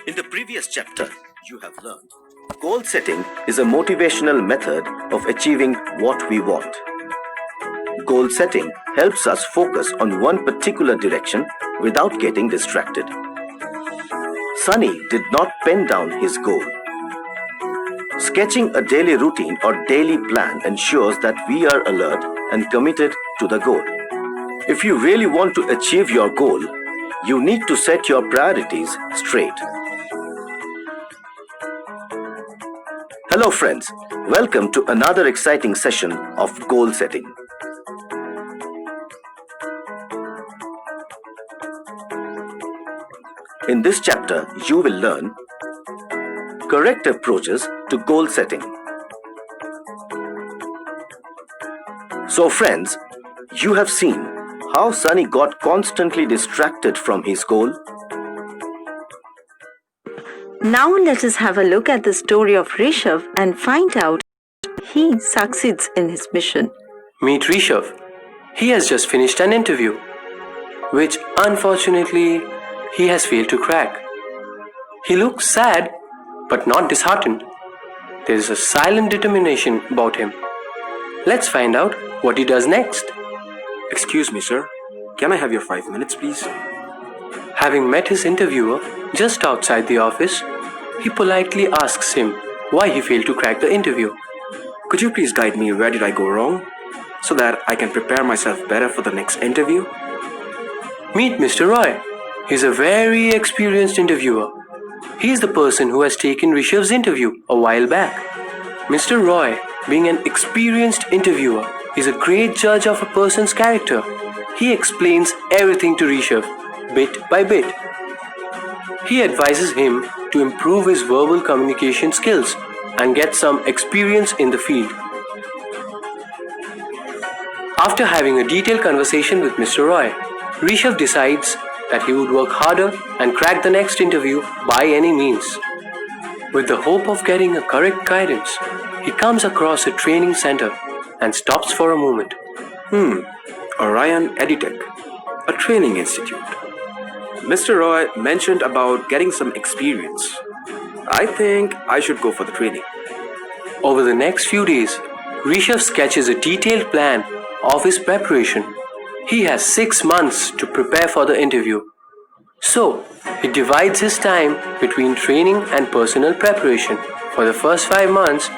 In the previous chapter, you have learned goal setting is a motivational method of achieving what we want. Goal setting helps us focus on one particular direction without getting distracted. Sunny did not pen down his goal. Sketching a daily routine or daily plan ensures that we are alert and committed to the goal. If you really want to achieve your goal, you need to set your priorities straight. Hello friends, welcome to another exciting session of goal setting. In this chapter, you will learn correct approaches to goal setting. So friends, you have seen how Sunny got constantly distracted from his goal. Now let us have a look at the story of Rishabh and find out he succeeds in his mission. Meet Rishabh. He has just finished an interview, which unfortunately he has failed to crack. He looks sad but not disheartened. There is a silent determination about him. Let's find out what he does next. Excuse me, sir. Can I have your 5 minutes, please? Having met his interviewer just outside the office, he politely asks him why he failed to crack the interview. Could you please guide me where did I go wrong so that I can prepare myself better for the next interview? Meet Mr. Roy. He's a very experienced interviewer. He's the person who has taken Rishabh's interview a while back. Mr. Roy, being an experienced interviewer, is a great judge of a person's character. He explains everything to Rishabh, bit by bit. He advises him to improve his verbal communication skills and get some experience in the field. After having a detailed conversation with Mr. Roy, Rishabh decides that he would work harder and crack the next interview by any means. With the hope of getting a correct guidance, he comes across a training center and stops for a moment. Orion Editech, a training institute. Mr. Roy mentioned about getting some experience. I think I should go for the training. Over the next few days, Rishabh sketches a detailed plan of his preparation. He has 6 months to prepare for the interview. So, he divides his time between training and personal preparation. For the first 5 months,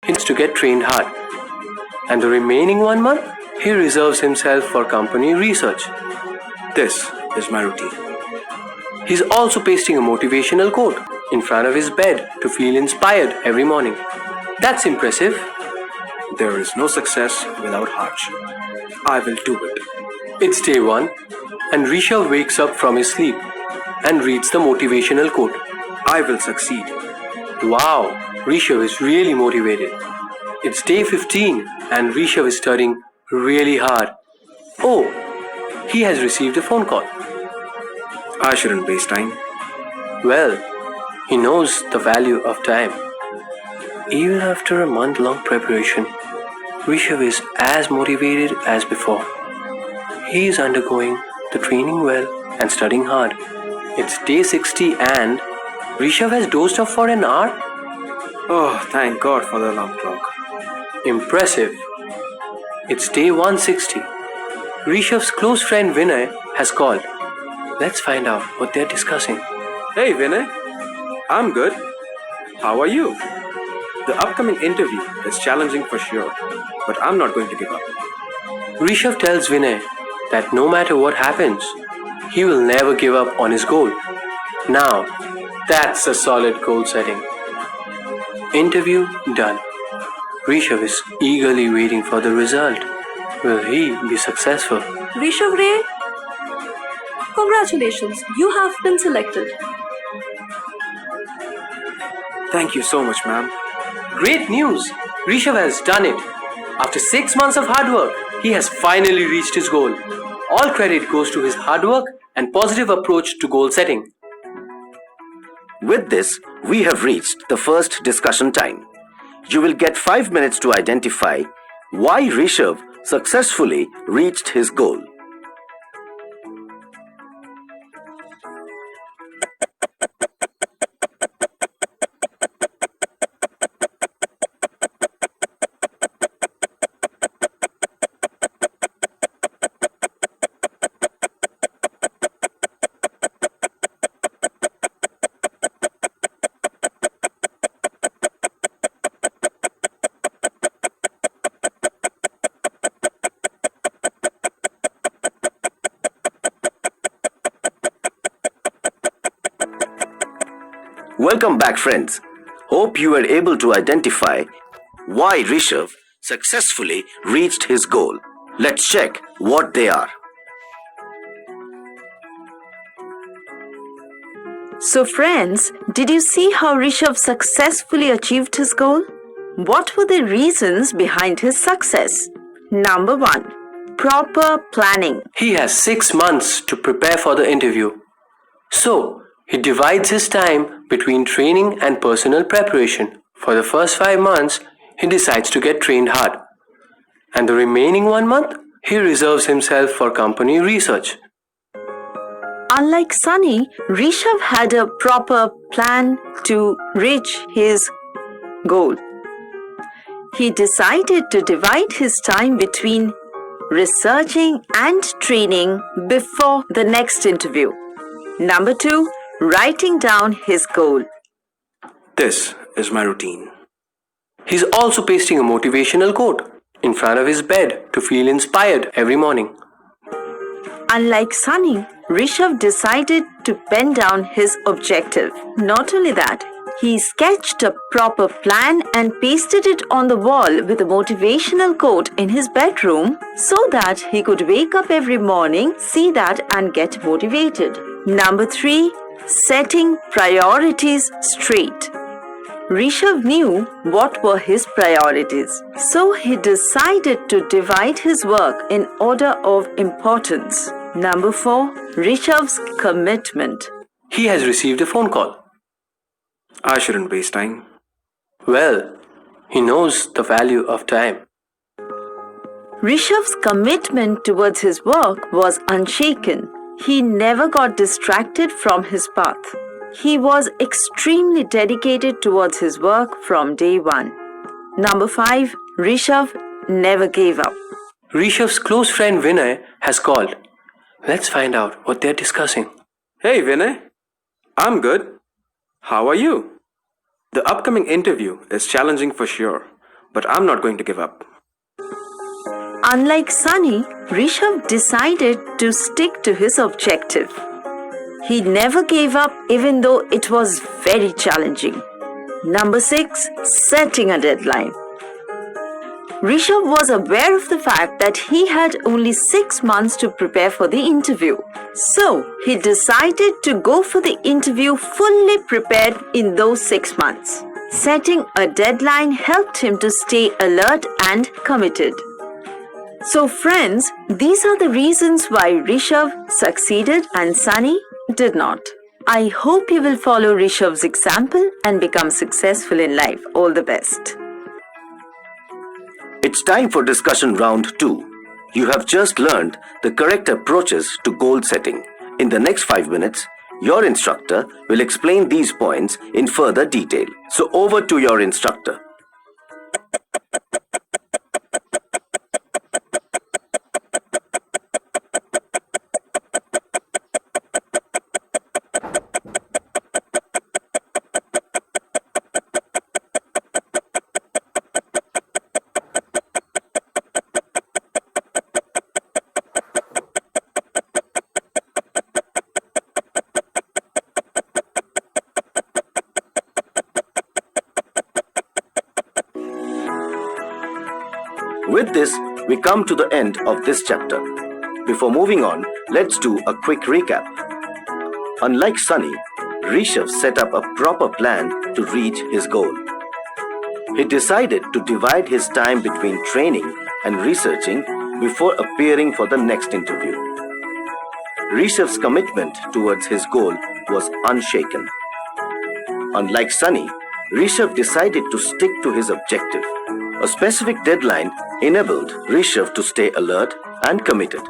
he needs to get trained hard. And the remaining 1 month, he reserves himself for company research. This is my routine. He's also pasting a motivational quote in front of his bed to feel inspired every morning. That's impressive. There is no success without hardship. I will do it. It's day 1, and Rishabh wakes up from his sleep and reads the motivational quote. I will succeed. Wow, Rishabh is really motivated. It's day 15, and Rishabh is studying really hard. Oh, he has received a phone call. I shouldn't waste time. Well, he knows the value of time. Even after a month-long preparation, Rishabh is as motivated as before. He is undergoing the training well and studying hard. It's day 60 and Rishabh has dozed off for an hour? Oh, thank God for the alarm clock. Impressive. It's day 160. Rishabh's close friend Vinay has called. Let's find out what they're discussing. Hey Vinay, I'm good. How are you? The upcoming interview is challenging for sure, but I'm not going to give up. Rishabh tells Vinay that no matter what happens, he will never give up on his goal. Now, that's a solid goal setting. Interview done. Rishabh is eagerly waiting for the result. Will he be successful? Rishabh Ray, congratulations, you have been selected. Thank you so much, ma'am. Great news! Rishabh has done it. After 6 months of hard work, he has finally reached his goal. All credit goes to his hard work and positive approach to goal setting. With this, we have reached the first discussion time. You will get 5 minutes to identify why Rishabh successfully reached his goal. Welcome back, friends. Hope you were able to identify why Rishabh successfully reached his goal. Let's check what they are. So friends, did you see how Rishabh successfully achieved his goal? What were the reasons behind his success? Number 1. Proper planning. He has 6 months to prepare for the interview. So, he divides his time between training and personal preparation. For the first 5 months, he decides to get trained hard. And the remaining 1 month, he reserves himself for company research. Unlike Sunny, Rishabh had a proper plan to reach his goal. He decided to divide his time between researching and training before the next interview. Number 2, writing down his goal. This is my routine. He's also pasting a motivational quote in front of his bed to feel inspired every morning. Unlike Sunny, Rishabh decided to pen down his objective. Not only that, he sketched a proper plan and pasted it on the wall with a motivational quote in his bedroom so that he could wake up every morning, see that and get motivated. Number 3, setting priorities straight. Rishabh knew what were his priorities, so he decided to divide his work in order of importance. Number 4, Rishabh's commitment. He has received a phone call. I shouldn't waste time. Well, he knows the value of time. Rishabh's commitment towards his work was unshaken. He never got distracted from his path. He was extremely dedicated towards his work from day one. Number 5, Rishabh never gave up. Rishabh's close friend Vinay has called. Let's find out what they're discussing. Hey Vinay, I'm good. How are you? The upcoming interview is challenging for sure, but I'm not going to give up. Unlike Sunny, Rishabh decided to stick to his objective. He never gave up even though it was very challenging. Number 6, setting a deadline. Rishabh was aware of the fact that he had only 6 months to prepare for the interview. So, he decided to go for the interview fully prepared in those 6 months. Setting a deadline helped him to stay alert and committed. So friends, these are the reasons why Rishabh succeeded and Sunny did not. I hope you will follow Rishabh's example and become successful in life. All the best. It's time for discussion round 2. You have just learned the correct approaches to goal setting. In the next 5 minutes, your instructor will explain these points in further detail. So over to your instructor. With this, we come to the end of this chapter. Before moving on, let's do a quick recap. Unlike Sunny, Rishabh set up a proper plan to reach his goal. He decided to divide his time between training and researching before appearing for the next interview. Rishabh's commitment towards his goal was unshaken. Unlike Sunny, Rishabh decided to stick to his objective. A specific deadline enabled Rishabh to stay alert and committed.